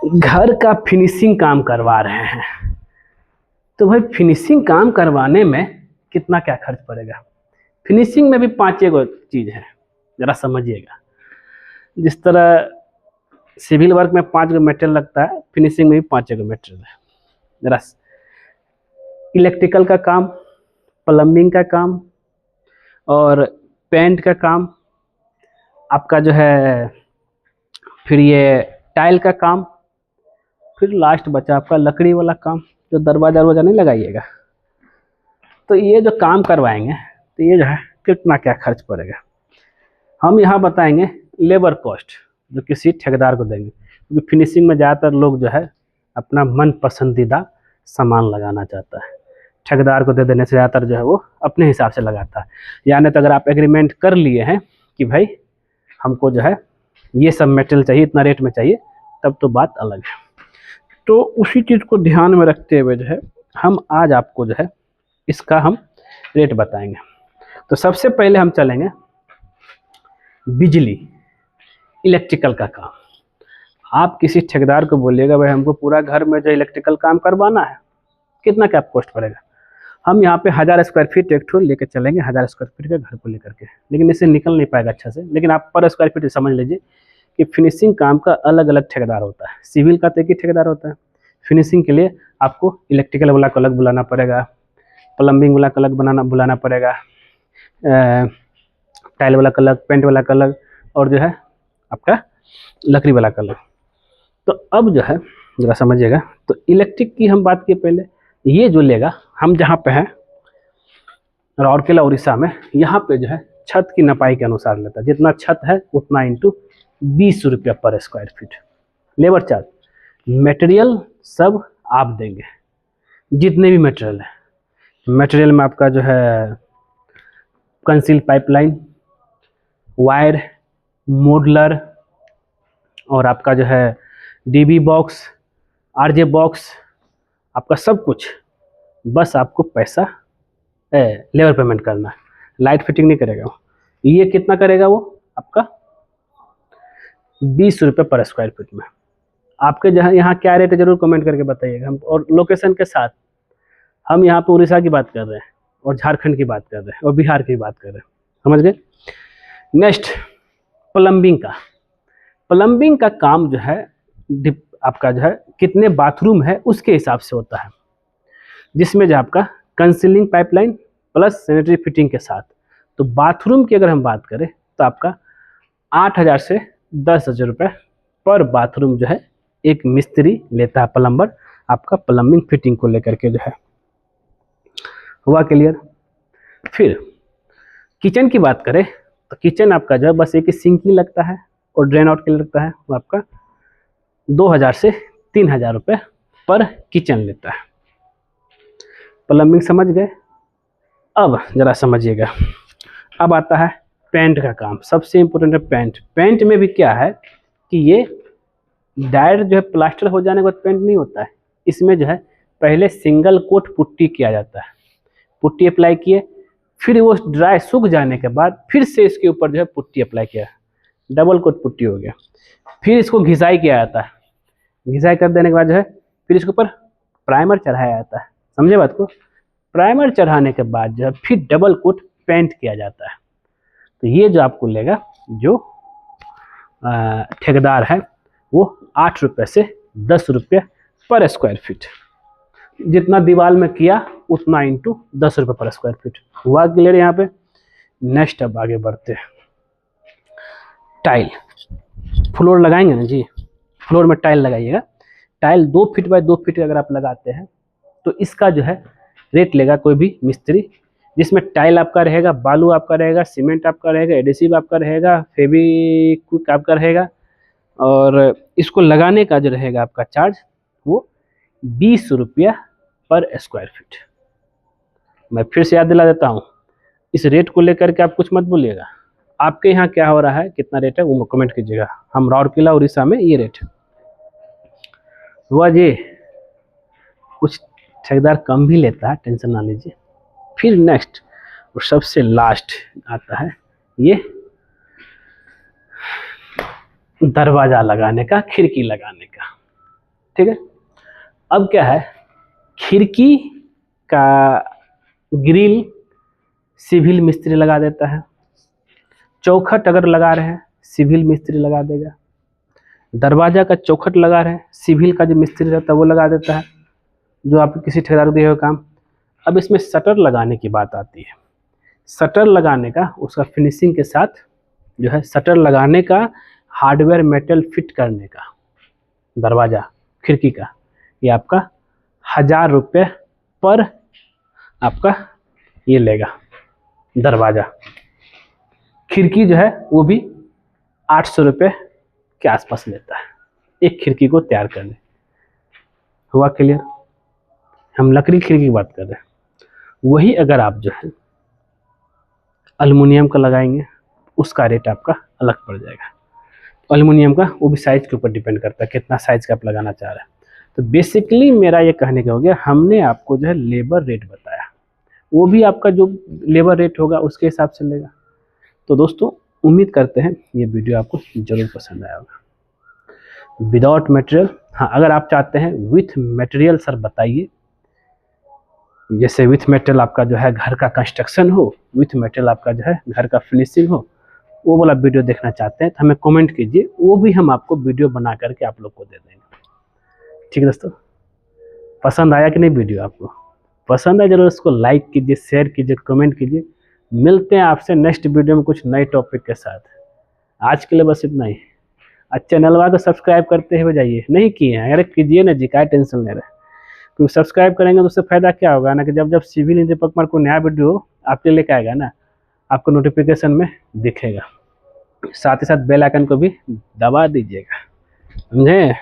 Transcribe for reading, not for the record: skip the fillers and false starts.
घर का फिनिशिंग काम करवा रहे हैं, तो भाई फिनिशिंग काम करवाने में कितना क्या खर्च पड़ेगा। फिनिशिंग में भी 5 चीज़ है, ज़रा समझिएगा। जिस तरह सिविल वर्क में 5 मटेरियल लगता है, फिनिशिंग में भी 5 मटेरियल है। ज़रा इलेक्ट्रिकल का काम, प्लम्बिंग का काम और पेंट का काम, आपका जो है फिर ये टाइल का काम, फिर लास्ट बचा आपका लकड़ी वाला काम, जो दरवाजा वरवाजा नहीं लगाइएगा। तो ये जो काम करवाएंगे तो ये जो है कितना क्या खर्च पड़ेगा, हम यहाँ बताएंगे लेबर कॉस्ट जो किसी ठेकेदार को देंगे, क्योंकि फिनिशिंग में ज़्यादातर लोग जो है अपना मन पसंदीदा सामान लगाना चाहता है। ठेकेदार को दे देने से ज़्यादातर जो है वो अपने हिसाब से लगाता है। यानी तो अगर आप एग्रीमेंट कर लिए हैं कि भाई हमको जो है ये सब मटेरियल चाहिए, इतना रेट में चाहिए, तब तो बात अलग है। तो उसी चीज़ को ध्यान में रखते हुए जो है हम आज आपको जो है इसका हम रेट बताएंगे। तो सबसे पहले हम चलेंगे बिजली, इलेक्ट्रिकल का काम। आप किसी ठेकेदार को बोलिएगा भाई हमको पूरा घर में जो इलेक्ट्रिकल काम करवाना है, कितना क्या कॉस्ट पड़ेगा। हम यहाँ पे 1000 स्क्वायर फीट एक ठो लेकर चलेंगे, 1000 स्क्वायर फीट के घर को लेकर के, लेकिन इससे निकल नहीं पाएगा अच्छा से। लेकिन आप पर स्क्वायर फीट समझ लीजिए कि फिनिशिंग काम का अलग अलग ठेकेदार होता है। सिविल का तो एक ही ठेकेदार होता है, फिनिशिंग के लिए आपको इलेक्ट्रिकल वाला को अलग बुलाना पड़ेगा, प्लम्बिंग वाला को अलग बुलाना पड़ेगा, टाइल वाला का अलग, पेंट वाला का अलग, और जो है आपका लकड़ी वाला का अलग। तो अब जो है ज़रा समझिएगा, तो इलेक्ट्रिक की हम बात किए पहले, ये जो लेगा, हम जहाँ पे हैं राउरकेला उड़ीसा में, यहाँ पे जो है छत की नपाई के अनुसार लेता है। जितना छत है उतना इंटू 20 रुपया पर square feet labour charge. Material सब आप देंगे, जितने भी मटेरियल है। मटेरियल में आपका जो है कंसील पाइपलाइन, वायर, मॉडलर, और आपका जो है डीबी बॉक्स, आरजे बॉक्स, आपका सब कुछ। बस आपको पैसा लेबर पेमेंट करना है, लाइट फिटिंग नहीं करेगा वो। ये कितना करेगा वो आपका 20 रुपये पर स्क्वायर फीट में। आपके जहाँ यहाँ क्या रेट है जरूर कमेंट करके बताइएगा हम, और लोकेशन के साथ। हम यहाँ पे उड़ीसा की बात कर रहे हैं और झारखंड की बात कर रहे हैं और बिहार की बात कर रहे हैं, समझ गए। नेक्स्ट प्लम्बिंग का। प्लम्बिंग का काम जो है आपका जो है कितने बाथरूम है उसके हिसाब से होता है, जिसमें जो आपका concealing pipeline plus sanitary fitting के साथ। तो बाथरूम की अगर हम बात करें तो आपका 8000 से 10,000 रुपये पर बाथरूम जो है एक मिस्त्री लेता है, प्लम्बर, आपका प्लम्बिंग फिटिंग को लेकर के जो है। हुआ क्लियर। फिर किचन की बात करें तो किचन आपका जो है बस एक ही सिंक ही लगता है और ड्रेन आउट के लिए लगता है, वो आपका 2000 से 3000 रुपये पर किचन लेता है। प्लम्बिंग समझ गए। अब ज़रा समझिएगा, अब आता है पेंट का काम। सबसे इम्पोर्टेंट है पेंट। पेंट में भी क्या है कि ये डायरेक्ट जो है प्लास्टर हो जाने के बाद पेंट नहीं होता है। इसमें जो है पहले सिंगल कोट पुट्टी किया जाता है, पुट्टी अप्लाई किए, फिर वो ड्राई सूख जाने के बाद फिर से इसके ऊपर जो है पुट्टी अप्लाई किया, डबल कोट पुट्टी हो गया। फिर इसको घिसाई किया जाता है, घिसाई कर देने के बाद जो है फिर इसके ऊपर प्राइमर चढ़ाया जाता है। समझे बात को। प्राइमर चढ़ाने के बाद जो है फिर डबल कोट पेंट किया जाता है। तो ये जो आपको लेगा जो ठेकेदार है वो 8 रुपये से 10 रुपये पर स्क्वायर फीट, जितना दीवार में किया उतना इंटू 10 रुपये पर स्क्वायर फीट। हुआ क्लियर यहाँ पे। नेक्स्ट अब आगे बढ़ते हैं। टाइल, फ्लोर लगाएंगे ना जी, फ्लोर में टाइल लगाइएगा। टाइल 2 फीट बाय 2 फीट अगर आप लगाते हैं तो इसका जो है रेट लेगा कोई भी मिस्त्री, जिसमें टाइल आपका रहेगा, बालू आपका रहेगा, सीमेंट आपका रहेगा, एडिसिव आपका रहेगा, फेविक्विक आपका रहेगा, और इसको लगाने का जो रहेगा आपका चार्ज वो 20 रुपया पर स्क्वायर फीट। मैं फिर से याद दिला देता हूँ, इस रेट को लेकर के आप कुछ मत बोलिएगा। आपके यहाँ क्या हो रहा है, कितना रेट है वो कमेंट कीजिएगा। हम राउरकेला उड़ीसा में ये रेट हुआ जी। कुछ ठेकेदार कम भी लेता है, टेंशन ना लीजिए। फिर नेक्स्ट और सबसे लास्ट आता है ये दरवाज़ा लगाने का, खिड़की लगाने का। ठीक है। अब क्या है, खिड़की का ग्रिल सिविल मिस्त्री लगा देता है, चौखट अगर लगा रहे हैं सिविल मिस्त्री लगा देगा, दरवाजा का चौखट लगा रहे हैं सिविल का जो मिस्त्री रहता है वो लगा देता है, जो आप किसी ठेकेदार को दिए हुए काम। अब इसमें शटर लगाने की बात आती है। शटर लगाने का, उसका फिनिशिंग के साथ जो है शटर लगाने का, हार्डवेयर मेटल फिट करने का, दरवाजा खिड़की का, ये आपका 1000 रुपये पर आपका ये लेगा दरवाजा। खिड़की जो है वो भी 800 रुपये के आसपास लेता है एक खिड़की को तैयार करने। हुआ क्लियर? हम लकड़ी खिड़की की बात कर रहे हैं। वही अगर आप जो है एल्युमिनियम का लगाएंगे उसका रेट आपका अलग पड़ जाएगा। एल्युमिनियम का वो भी साइज के ऊपर डिपेंड करता है कितना साइज का आप लगाना चाह रहे हैं। तो बेसिकली मेरा ये कहने का हो गया, हमने आपको जो है लेबर रेट बताया, वो भी आपका जो लेबर रेट होगा उसके हिसाब से लेगा। तो दोस्तों उम्मीद करते हैं ये वीडियो आपको ज़रूर पसंद आया होगा। विदाउट मटेरियल, हाँ अगर आप चाहते हैं विथ मटेरियल सर बताइए, जैसे विथ मटेरियल आपका जो है घर का कंस्ट्रक्शन हो, विथ मटेरियल आपका जो है घर का फिनिशिंग हो, वो वाला वीडियो देखना चाहते हैं तो हमें कमेंट कीजिए, वो भी हम आपको वीडियो बना करके आप लोग को दे देंगे। ठीक है दोस्तों, पसंद आया कि नहीं वीडियो? आपको पसंद है जरूर इसको लाइक कीजिए, शेयर कीजिए, कमेंट कीजिए। मिलते हैं आपसे नेक्स्ट वीडियो में कुछ नए टॉपिक के साथ। आज के लिए बस इतना ही। चैनल वाला को सब्सक्राइब करते हुए जाइए, नहीं किए हैं अरे कीजिए ना जी, क्या टेंशन ले रहे हैं। क्योंकि सब्सक्राइब करेंगे तो उससे फ़ायदा क्या होगा ना, कि जब जब सिविल इंजीनियर पकमार को नया वीडियो आपके लेके आएगा ना, आपको नोटिफिकेशन में दिखेगा। साथ ही साथ बेल आइकन को भी दबा दीजिएगा, समझे?